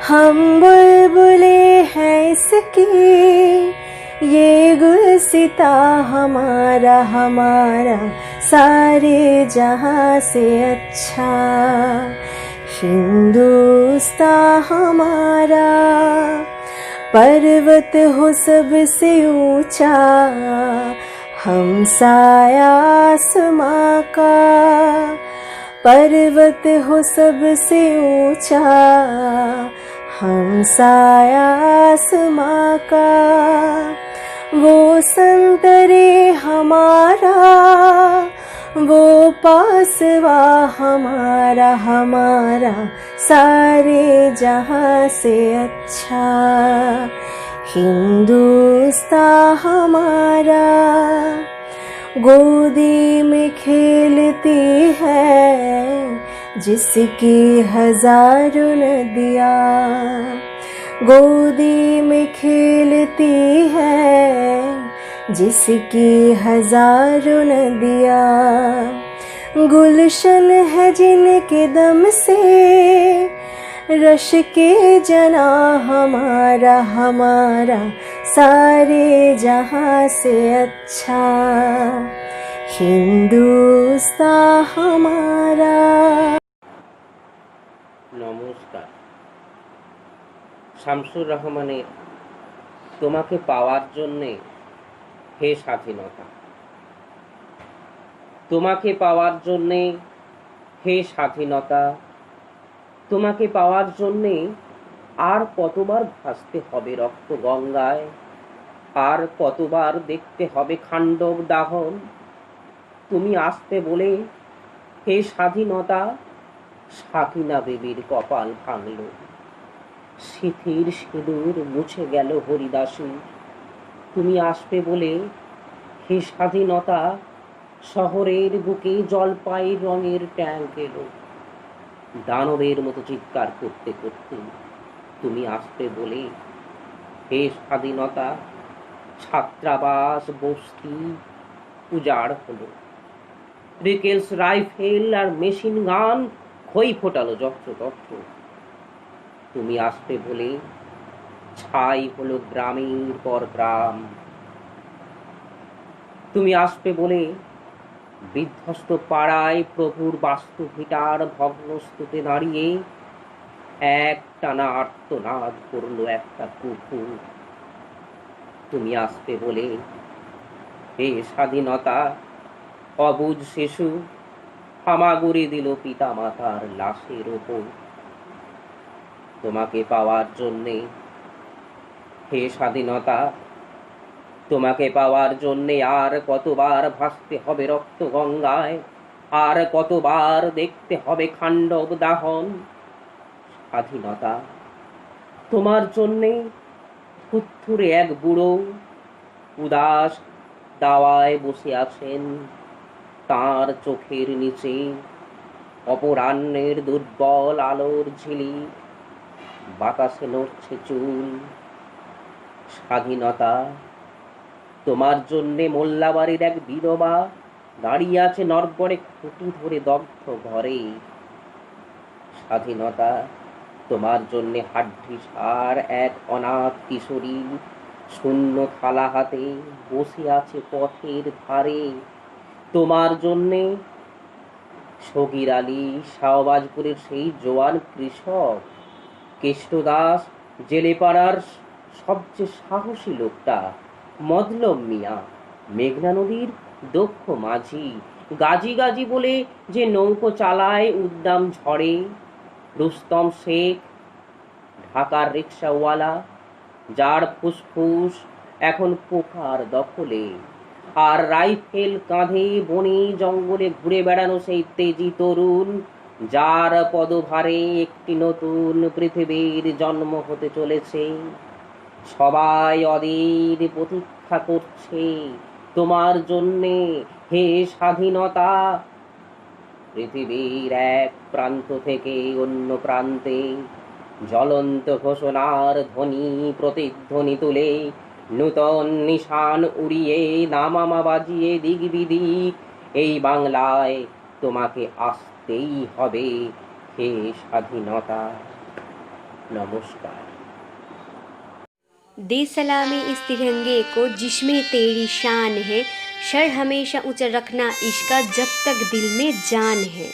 हम बुलबुले हैं इसकी, ये गुलसिता हमारा हमारा सारे जहां से अच्छा, हिंदुस्तान हमारा पर्वत हो सबसे ऊंचा, हम साया आसमां का, पर्वत हो सबसे ऊंचा, हम साया आसमां का, वो संतरे हमारा, वो पासवा हमारा हमारा सारे जहां से अच्छा, हिंदुस्तान हमारा। गोदी में खेलती है जिसकी हजारों नदियाँ, गोदी में खेलती है जिसकी हजारों नदियाँ, गुलशन है जिनके दम से रश के जना हमारा हमारा सारे जहां से अच्छा, हिंदुस्तान हमारा। নমস্কার। শামসুর রহমানের তোমাকে পাওয়ার জন্যে হে স্বাধীনতা, তোমাকে পাওয়ার জন্যে হে স্বাধীনতা, তোমাকে পাওয়ার জন্যে আর কতবার ভাসতে হবে রক্ত গঙ্গায়, আর কতবার দেখতে হবে খাণ্ডব দাহন। তুমি আসতে বলে হে স্বাধীনতা, সাকিনা বেবির কপাল ভাঙল, সিথির সিঁদুর মুছে গেল হরিদাসীর। তুমি আসবে বলে হে স্বাধীনতা, শহরের বুকে জলপাই রঙের ট্যাঙ্ক এলো, দানবের মতো চিৎকার করতে করতে। তুমি আসবে বলে হে স্বাধীনতা, ছাত্রাবাস বস্তি উজাড় হলো, রিকেলস রাইফেল আর মেশিন গান খই ফোটালো যত্রতত্র। তুমি আসবে বলে ছাই হলো গ্রামের পর গ্রাম, তুমি আসবে বলে বিধ্বস্ত পাড়ায় প্রভুর বাস্তু ভিটার ভগ্নস্তুতে দাঁড়িয়ে এক টানা আর্তনাদ করলো একটা কুকুর। তুমি আসবে বলে হে স্বাধীনতা, অবুঝ শিশু হামাগুড়ি দিল পিতা মাতার লাশের ওপর। তোমাকে পাওয়ার জন্যে হে স্বাধীনতা, তোমাকে পাওয়ার জন্যে আর কতবার ভাসতে হবে রক্ত গঙ্গায়, আর কতবার দেখতে হবে খাণ্ডব দাহন। স্বাধীনতা, তোমার জন্যে থুত্থুরে এক বুড়ো উদাস দাওয়ায় বসে আছেন, তার চোখের নিচে অপরাহ্নের দুর্বল আলোর ঝিলিক, বাতাসে নড়ছে চুল। স্বাধীনতা, তোমার জন্যে মোল্লাবাড়ির এক বিধবা দাঁড়িয়ে আছে নরবরে খুঁটি ধরে দগ্ধ ঘরে। স্বাধীনতা, তোমার জন্যে হাড্ডিসার এক অনাথ কিশোরী শূন্য থালা হাতে বসে আছে পথের ধারে। তোমার জন্যে সগির আলী শাহবাজপুরের সেই জোয়ান কৃষক, কেষ্টদাস জেলেপাড়ার সবচেয়ে সাহসী লোকটা, মতলব মিয়া মেঘনা নদীর দক্ষ মাঝি, গাজী গাজী বলে যে নৌকো চালায় উদ্দাম ঝড়ে, রুস্তম শেখ ঢাকার রিক্সাওয়ালা, যার ফুসফুস এখন পোকার দখলে, আর রাইফেল কাঁধে বনে জঙ্গলে ঘুরে বেড়ানো সেই তেজি তরুণ, যার পদভারে একটি নতুন পৃথিবীর জন্ম হতে চলেছে। সবাই অধীর প্রতীক্ষা করছে তোমার জন্যে হে স্বাধীনতা। পৃথিবীর এক প্রান্ত থেকে অন্য প্রান্তে জ্বলন্ত ঘোষণার ধ্বনি প্রতিধ্বনি তুলে, নূতন নিশান উড়িয়ে দামামা বাজিয়ে দিক বিদিক এই বাংলায় তোমাকে আসতেই হবে হে স্বাধীনতা। নমস্কার। दे सलामी इस तिरंगे को जिसमें तेरी शान है, सर हमेशा ऊंचा रखना इसका जब तक दिल में जान है।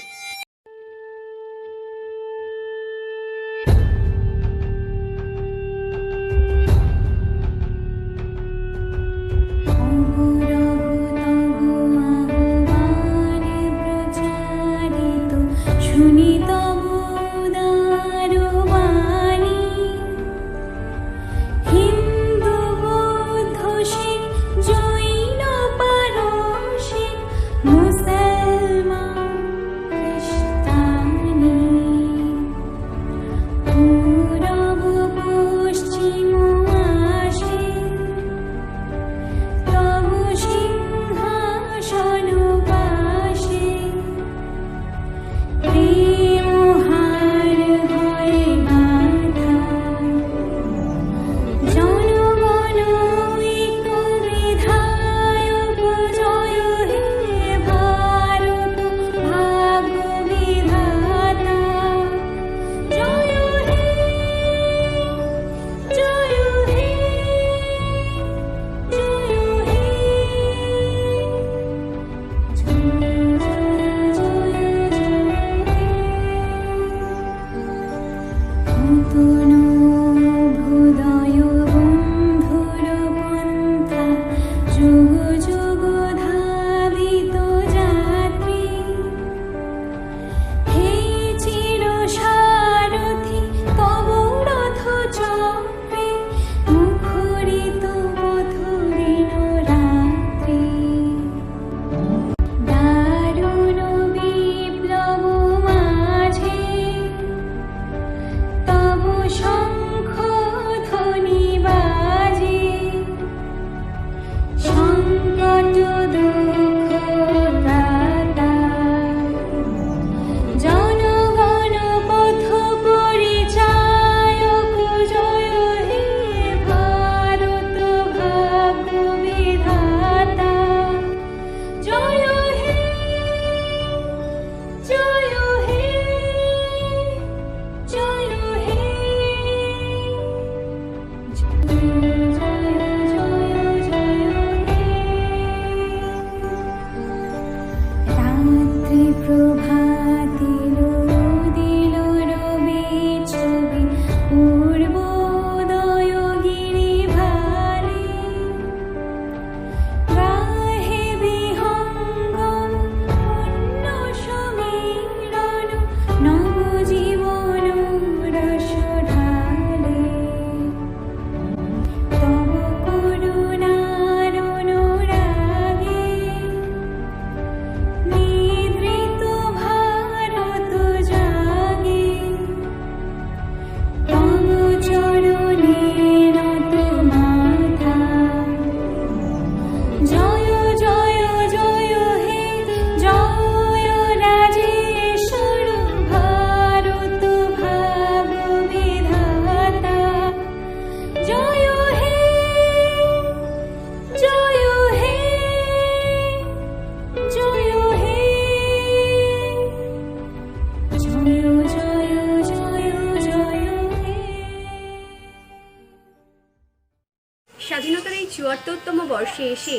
স্বাধীনতার এই ৭৪তম বর্ষে এসে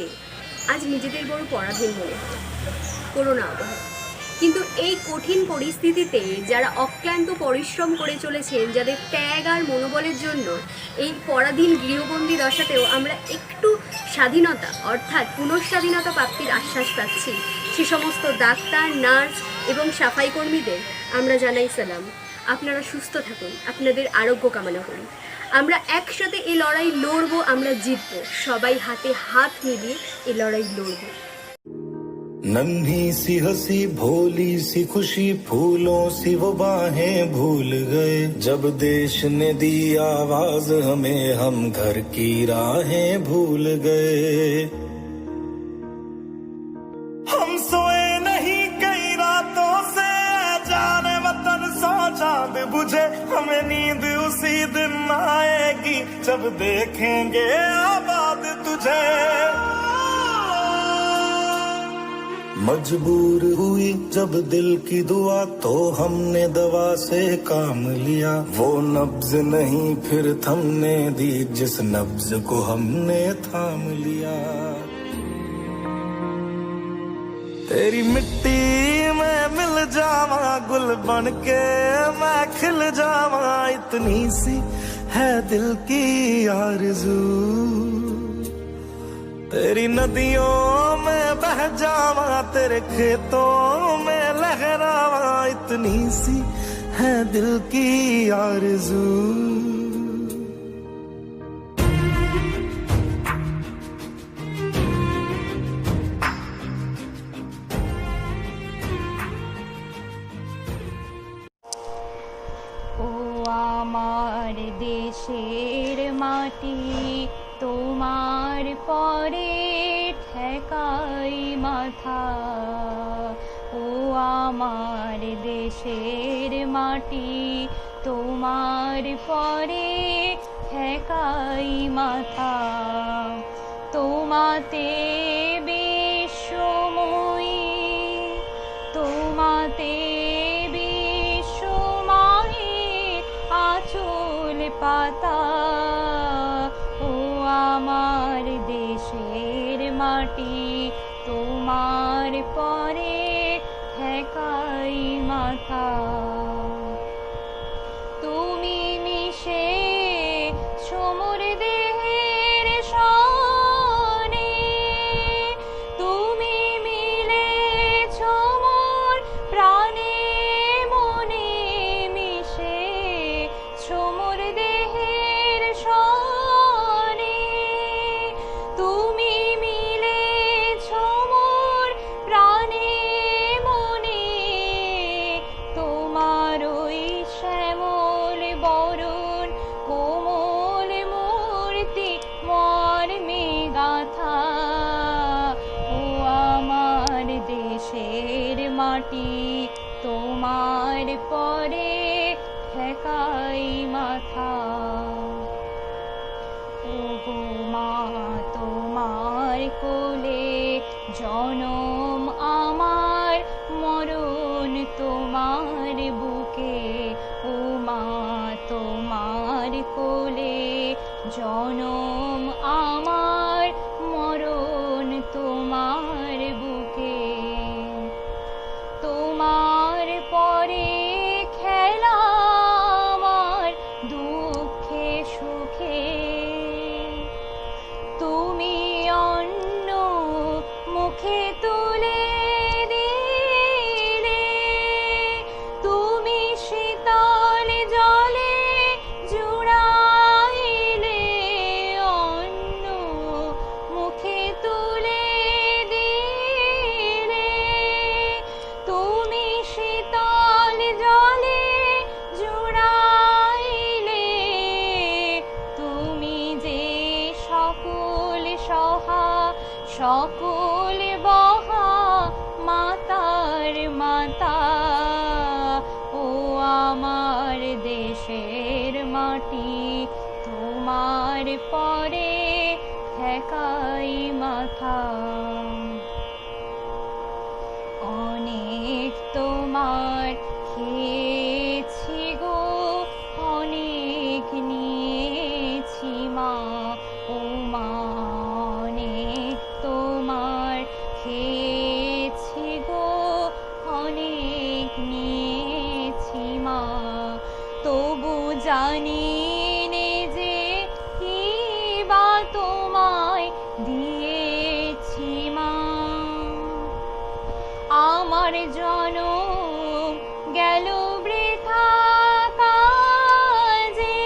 আজ নিজেদের বড় পরাধীন মনে হয় করোনা আবহে। কিন্তু এই কঠিন পরিস্থিতিতে যারা অক্লান্ত পরিশ্রম করে চলেছেন, যাদের ত্যাগ আর মনোবলের জন্য এই পরাধীন গৃহবন্দী দশাতেও আমরা একটু স্বাধীনতা অর্থাৎ পুনঃস্বাধীনতা প্রাপ্তির আশ্বাস পাচ্ছি, সে সমস্ত ডাক্তার, নার্স এবং সাফাই কর্মীদের আমরা জানাই সালাম। আপনারা সুস্থ থাকুন, আপনাদের আরোগ্য কামনা করি। আমরা একসাথে এই লড়াই লড়বো, আমরা জিতবো। সবাই হাতে হাত মিলিয়ে এই লড়াই লড়বো। नन्ही सी हंसी भोली सी खुशी फूलों सी वो बाहें भूल गए, जब देश ने दी आवाज हमें हम घर की राहें भूल गए। हम सोए नहीं कई रातों से, जाने वतन सौ चांद बुझे, हमें नींद उसी दिन आएगी जब देखेंगे आबाद तुझे। मजबूर हुई जब दिल की दुआ तो हमने दवा से काम लिया। वो नब्ज नहीं फिर थमने दी जिस नब्ज को हमने थाम लिया। तेरी मिट्टी में मिल जावा गुल बन के मैं खिल जावा, इतनी सी है दिल की आरज़ू। तेरी नदियों में बह जावा तेरे खेतों में लहरावा, इतनी सी है दिल की आरज़ू। ও আমার দেশের মাটি তোমার পরে ঠেকাই মাথা। ও আমার দেশের মাটি তোমার পরে ঠেকাই মাথা। তোমাতে বিশ্বময়ী তোমাতে আঁচল পাতা। ও আমার দেশের মাটি তোমার পরে ঠেকাই মাথা। তুমি মিশে সমুর দেহের সনে, তুমি মিলে সমুর প্রাণে মনে মিশে সমুর দেহের সনে, তুমি মিলে সমুর প্রাণে মনে। তোমার ওই শ্যামল বরণ কোমল মূর্তি মর্মে গাথা। ও আমার দেশের মাটি তোমার পরে ঠেকাই মাথা। ও গো মা তোমার কোলে জনম আমার মরণ তোমার বুকে। ও মা তোমার কোলে জনম আমার মরণ তোমার বুকে। তোমার পরে খেলা আমার দুঃখে সুখে, তুমি অন্য মুখে তুলে দিলে, তুমি শীতল জলে জুড়াইলে, অন্য মুখে তুলে দিলে, তুমি শীতল জলে জুড়াইলে, তুমি যে সকল সহা সকল বহা মাতার মাতা। ও আমার দেশের মাটি তোমার পরে ঠেকাই মাথা। অনেক তোমার খেয়েছি গো অনেক নিয়েছি মা। ও মা অনেক তোমার খেয়েছি গো অনেক নিয়েছি মা। তবু জানি নে যে কি বা তোমায় দিয়েছি মা। আমার জনম গেল বৃথা কাজে,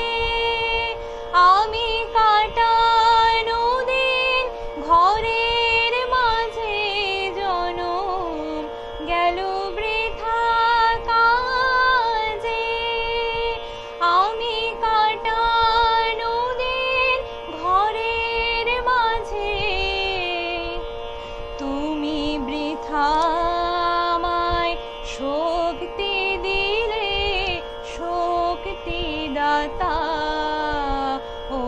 আমি কাটানো দিন ঘরের মাঝে জনম গেল বৃথা কাজে, আমি কাটানো দিন ঘরের মাঝে। তুমি বৃথা আমায় শক্তি দিলে শক্তি দাতা। ও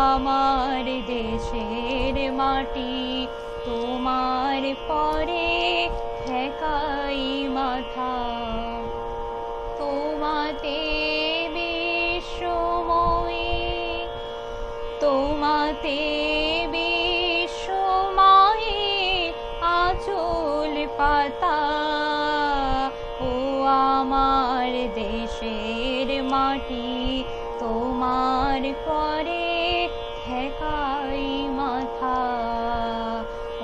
আমার দেশের মাটি তোমার পরে ঠেকাই মাথা। তোমাতে বিশ্বময়ী, তোমাতে বিশ্বময়ী আঁচল পাতা। ও আমার দেশের মাটি, তোমার পরে ঠেকাই মাথা। ও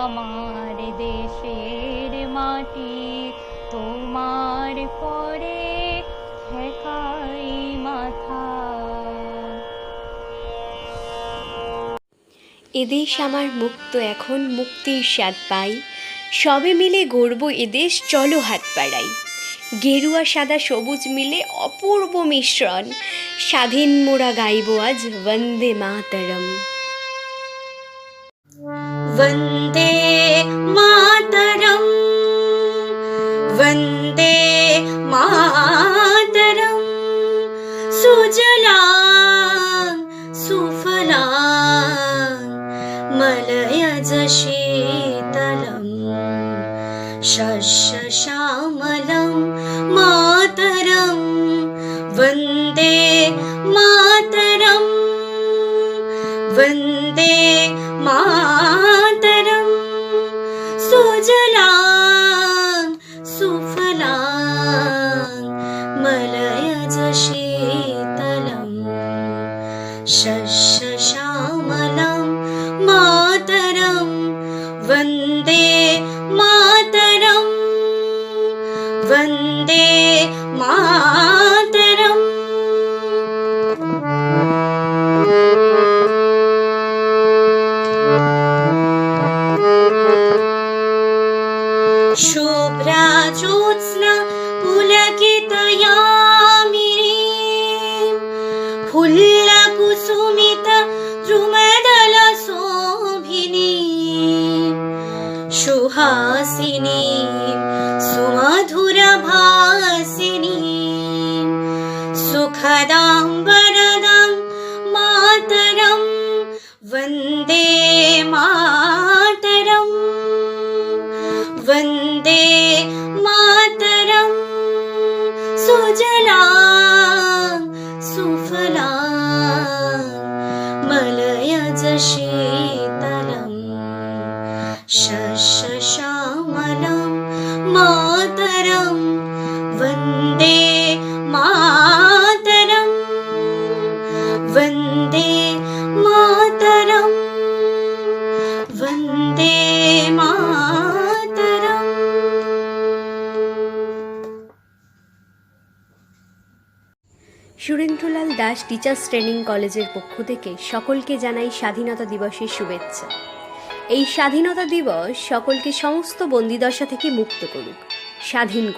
আমার দেশের মাটি, তোমার পরে ঠেকাই মাথা। এদেশ আমার মুক্ত, এখন মুক্তির স্বাদ পাই, সবে মিলে গড়ব এদেশ, চলো হাত বাড়াই। গেরুয়া সাদা সবুজ মিলে অপূর্ব মিশ্রণ, স্বাধীন মোরা গাইব আজ বন্দে মাতরম। वन्दे मातरम्, वन्दे मातरम्। सुजलां सुफलां मलयज शीतलम्, शस्यश्यामलं मातरम्। वन्दे मातरम्, वन्दे मातरम्। सुजलां सुफलां मलयज शीतलम्, शस्यश्यामलं मातरम्। वन्दे मातरम्, वन्दे मातरम्। शुभ्रा ज्योत्स्ना पुलकितयामिनीं, फुल्लकुसुमित द्रुमदलशोभिनीं, सुहासिनीं सुमधुरभासिनीं, सुखदां वरदां मातरम्। वन्दे मातरम्, वन्दे मातरम्। सुजलां सुफलां मलयज शीतलम्, शस्यश्यामलं मातरम्। वन्दे मातरम्, वन्दे मातरम्, वन्दे मातरम्। সুরেন্দ্রলাল দাস টিচার্স ট্রেনিং কলেজের পক্ষ থেকে সকলকে জানাই স্বাধীনতা দিবসের শুভেচ্ছা। এই স্বাধীনতা দিবস সকলকে সমস্ত বন্দিদশা থেকে মুক্ত করুক, স্বাধীন করুক।